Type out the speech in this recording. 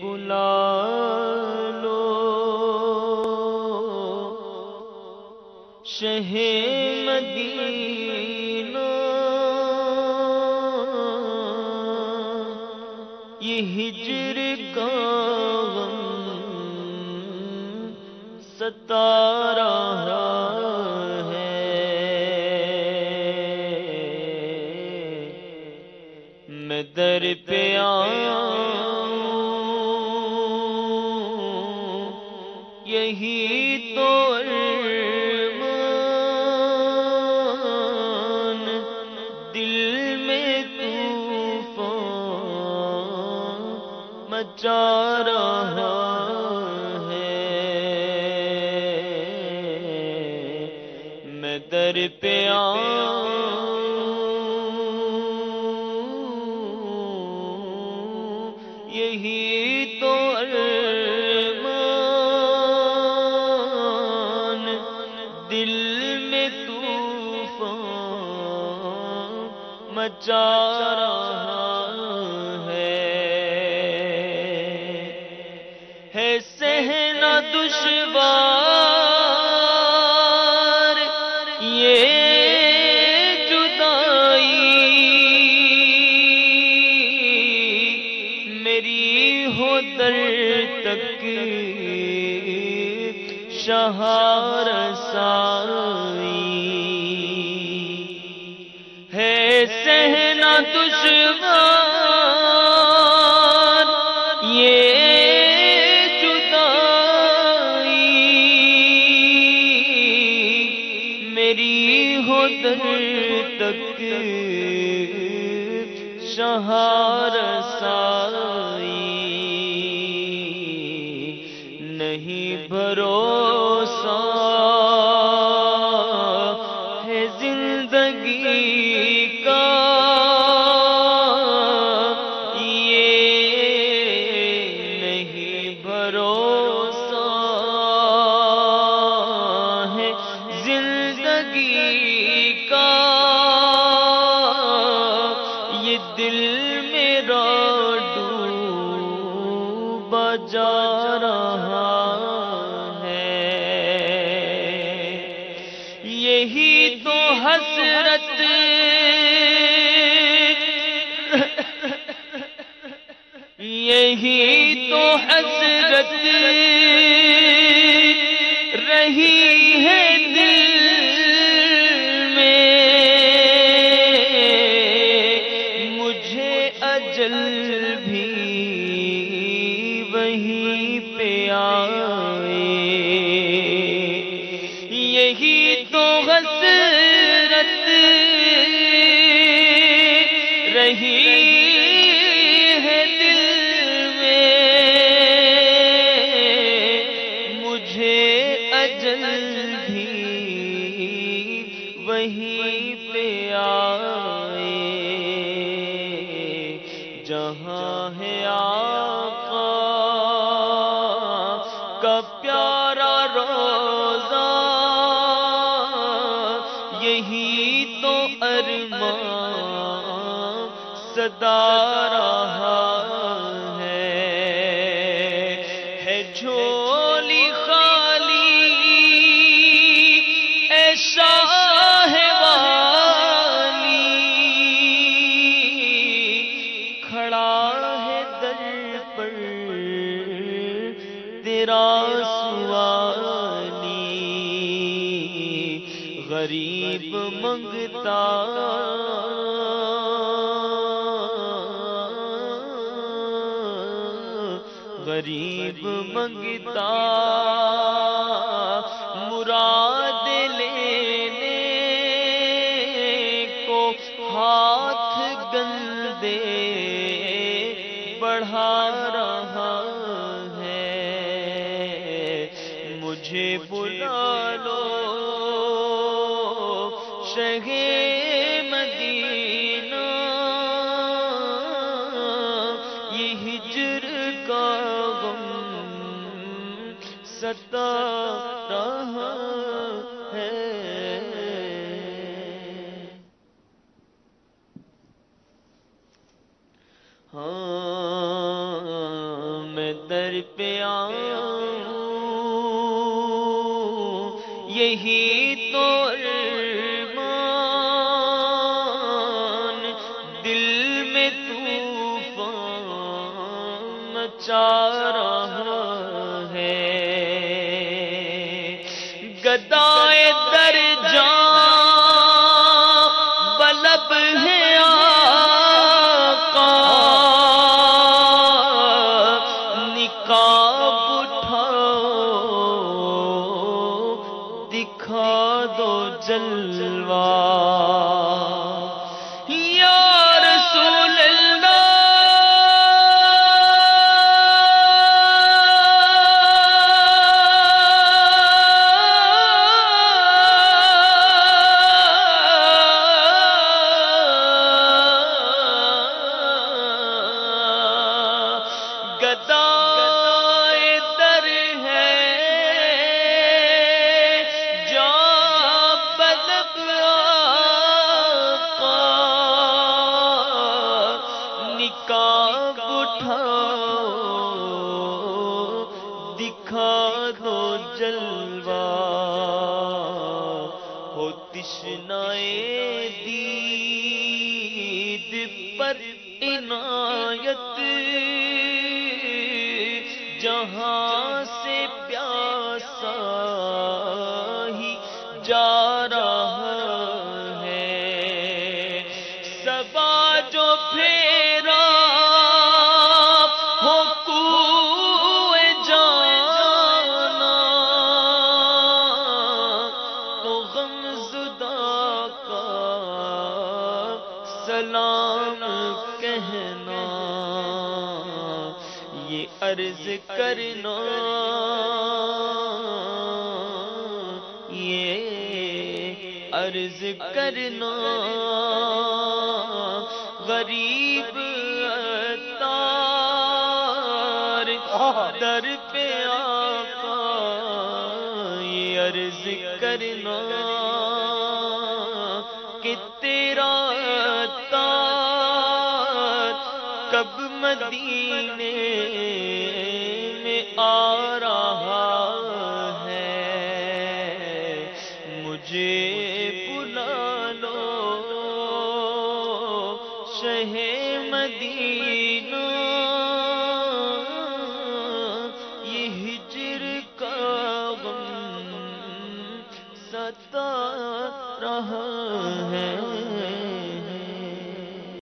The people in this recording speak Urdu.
بلا لو شہ مدینہ، یہ ہجر کا غم ستا رہا ہے، میں در پہ آؤں یہی تو ارمان، دل میں طوفان مچا رہا ہے، میں در پہ آؤں یہی تو ارمان، دل میں طوفان مچا رہا ہے سہنا دشوار یہ در تک شاہ رسائی ہے، سہنا دشوار یہ جدائی، میری ہو در تک شاہ رسائی، نہیں بھروسہ ہے زندگی کا، یہ نہیں بھروسہ ہے زندگی کا، یہ دل میرا ڈوبا جا رہا ہے، یہی تو حسرت یہی تو حسرت رہی ہے دل میں، مجھے اجل بھی وہیں پہ آئے، یہی تو حسرت رہی ہے دل میں، مجھے اجل بھی وہیں پہ آئے، جہاں ہے آقا کا پیارا روضہ، یہی تو ارمان صدا رہا ہے جھولی خالی اے شاہ والی، کھڑا ہے در پر تیرا سوالی، غریب منگتا غریب منگتا مراد لینے کو، ہاتھ گندے بڑھا رہا ہے، مجھے بلا لو شہ مدینہ، یہ ہجر کا غم ستا رہا ہے۔ ہاں در پہ آؤں، یہی تو ارمان دل میں طوفان مچا رہا ہے، گدائے در جان بلب ہے آقا، نقاب اٹھاؤ دکھا دو جلوہ، یا رسول اللہ گدائے در ہے جا بلب آقا، نقاب اٹھاؤ دکھا دو جلوہ، ہو تشنائے دید پر عنایت، جہاں سے پیاسا ہی جا رہا ہے، صبا جو پھیرا ہو کوئے جانا، تو غمزدہ کا سلام کہنا، یہ عرض کرنا، یہ عرض کرنا، غریب عطار در پہ آقا، یہ عرض کرنا کہ تیرا عطار کب مدینے میں آ رہا ہے، مجھے بلا لو شہ مدینہ،